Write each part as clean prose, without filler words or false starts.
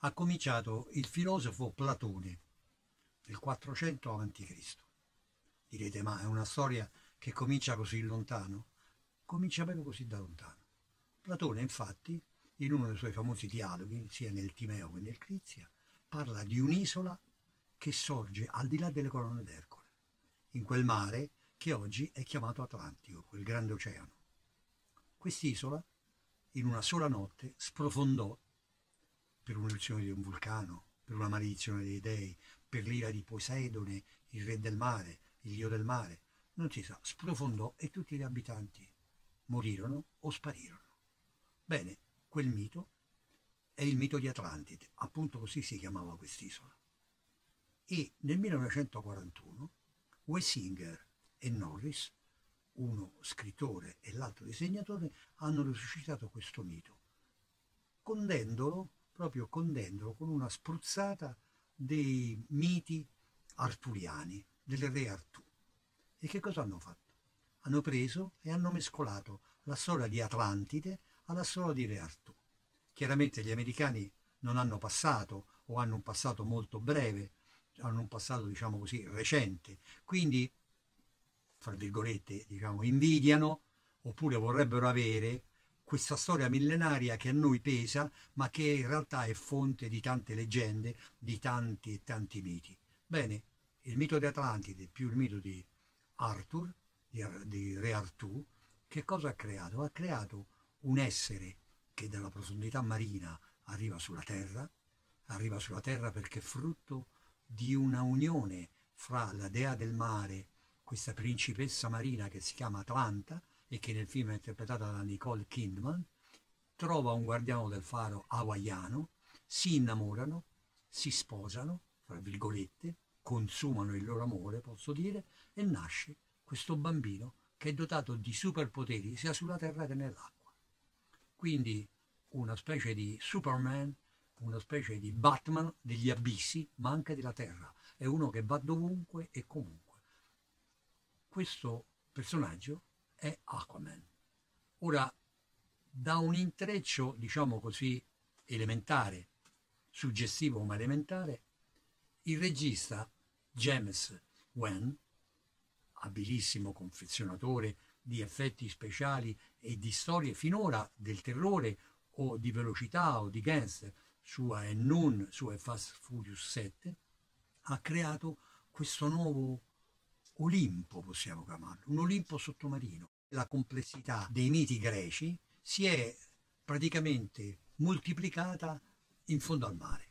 ha cominciato il filosofo Platone nel 400 a.C. Direte, ma è una storia che comincia così lontano? Comincia proprio così da lontano. Platone, infatti, in uno dei suoi famosi dialoghi, sia nel Timeo che nel Crizia, parla di un'isola che sorge al di là delle colonne d'Ercole, in quel mare che oggi è chiamato Atlantico, quel grande oceano. Quest'isola, in una sola notte, sprofondò per un'eruzione di un vulcano, per una maledizione dei dei, per l'ira di Poseidone, il re del mare, il dio del mare, non si sa, sprofondò e tutti gli abitanti morirono o sparirono. Bene, quel mito è il mito di Atlantide, appunto così si chiamava quest'isola. E nel 1941 Wessinger e Norris, uno scrittore e l'altro disegnatore, hanno risuscitato questo mito, proprio condendolo con una spruzzata dei miti arturiani, del re Artù. E che cosa hanno fatto? Hanno preso e hanno mescolato la storia di Atlantide alla storia di re Artù. Chiaramente gli americani non hanno passato, o hanno un passato molto breve, hanno un passato diciamo così recente, quindi fra virgolette diciamo invidiano oppure vorrebbero avere questa storia millenaria che a noi pesa, ma che in realtà è fonte di tante leggende, di tanti e tanti miti. Bene, il mito di Atlantide più il mito di Arthur, di re Artù, che cosa ha creato? Ha creato un essere che dalla profondità marina arriva sulla terra perché è frutto di una unione fra la dea del mare, questa principessa marina che si chiama Atlanta e che nel film è interpretata da Nicole Kidman, trova un guardiano del faro hawaiano, si innamorano, si sposano, fra virgolette, consumano il loro amore, posso dire, e nasce questo bambino che è dotato di superpoteri sia sulla terra che nell'acqua. Quindi una specie di Superman, una specie di Batman degli abissi, ma anche della terra. È uno che va dovunque e comunque. Questo personaggio è Aquaman. Ora, da un intreccio, diciamo così, elementare, suggestivo ma elementare, il regista James Wan, abilissimo confezionatore di effetti speciali e di storie finora del terrore o di velocità o di gangster, sua e non sua Fast Furious 7, ha creato questo nuovo Olimpo, possiamo chiamarlo, un Olimpo sottomarino. La complessità dei miti greci si è praticamente moltiplicata in fondo al mare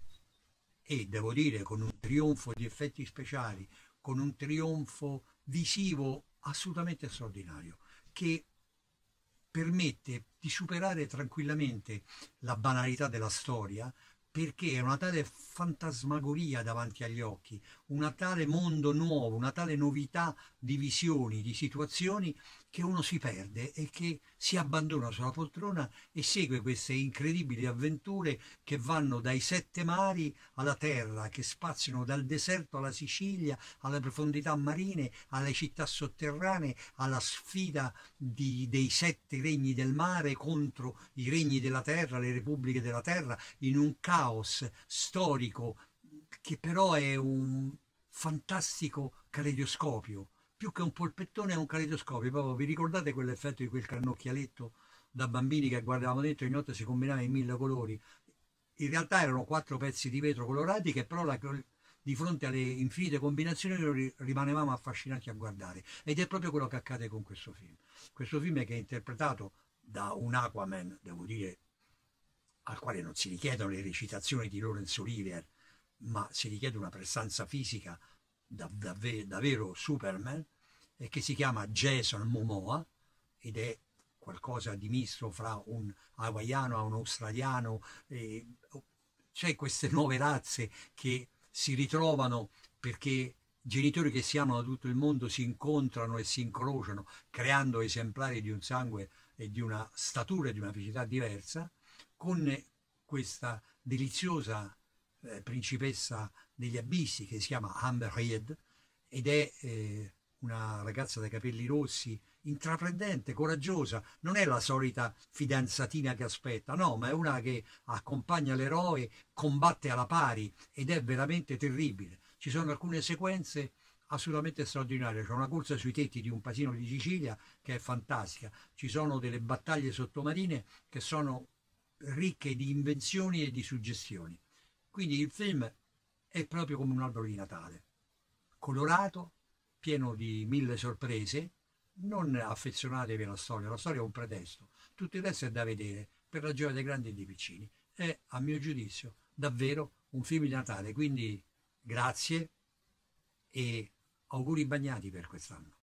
e devo dire con un trionfo di effetti speciali, con un trionfo visivo assolutamente straordinario che permette di superare tranquillamente la banalità della storia perché è una tale fantasmagoria davanti agli occhi, una tale mondo nuovo, una tale novità di visioni, di situazioni che uno si perde e che si abbandona sulla poltrona e segue queste incredibili avventure che vanno dai sette mari alla terra, che spaziano dal deserto alla Sicilia, alle profondità marine, alle città sotterranee, alla sfida dei sette regni del mare contro i regni della terra, le repubbliche della terra, in un caos storico che però è un fantastico caleidoscopio. Più che un polpettone è un caleidoscopio. Proprio, vi ricordate quell'effetto di quel cannocchialetto da bambini che guardavamo dentro e di notte si combinava in mille colori? In realtà erano quattro pezzi di vetro colorati che però di fronte alle infinite combinazioni noi rimanevamo affascinati a guardare. Ed è proprio quello che accade con questo film. Questo film che è interpretato da un Aquaman, devo dire, al quale non si richiedono le recitazioni di Laurence Olivier, ma si richiede una prestanza fisica davvero Superman, e che si chiama Jason Momoa ed è qualcosa di misto fra un hawaiano e un australiano. C'è queste nuove razze che si ritrovano perché genitori che si amano da tutto il mondo si incontrano e si incrociano, creando esemplari di un sangue e di una statura e di una fisicità diversa, con questa deliziosa principessa degli abissi che si chiama Amber Heard ed è una ragazza dai capelli rossi, intraprendente, coraggiosa, non è la solita fidanzatina che aspetta, no, ma è una che accompagna l'eroe, combatte alla pari ed è veramente terribile. Ci sono alcune sequenze assolutamente straordinarie, c'è una corsa sui tetti di un paesino di Sicilia che è fantastica, ci sono delle battaglie sottomarine che sono ricche di invenzioni e di suggestioni. Quindi il film è proprio come un albero di Natale, colorato, pieno di mille sorprese. Non affezionatevi alla storia, la storia è un pretesto, tutto il resto è da vedere per la gioia dei grandi e dei piccini. È, a mio giudizio, davvero un film di Natale, quindi grazie e auguri bagnati per quest'anno.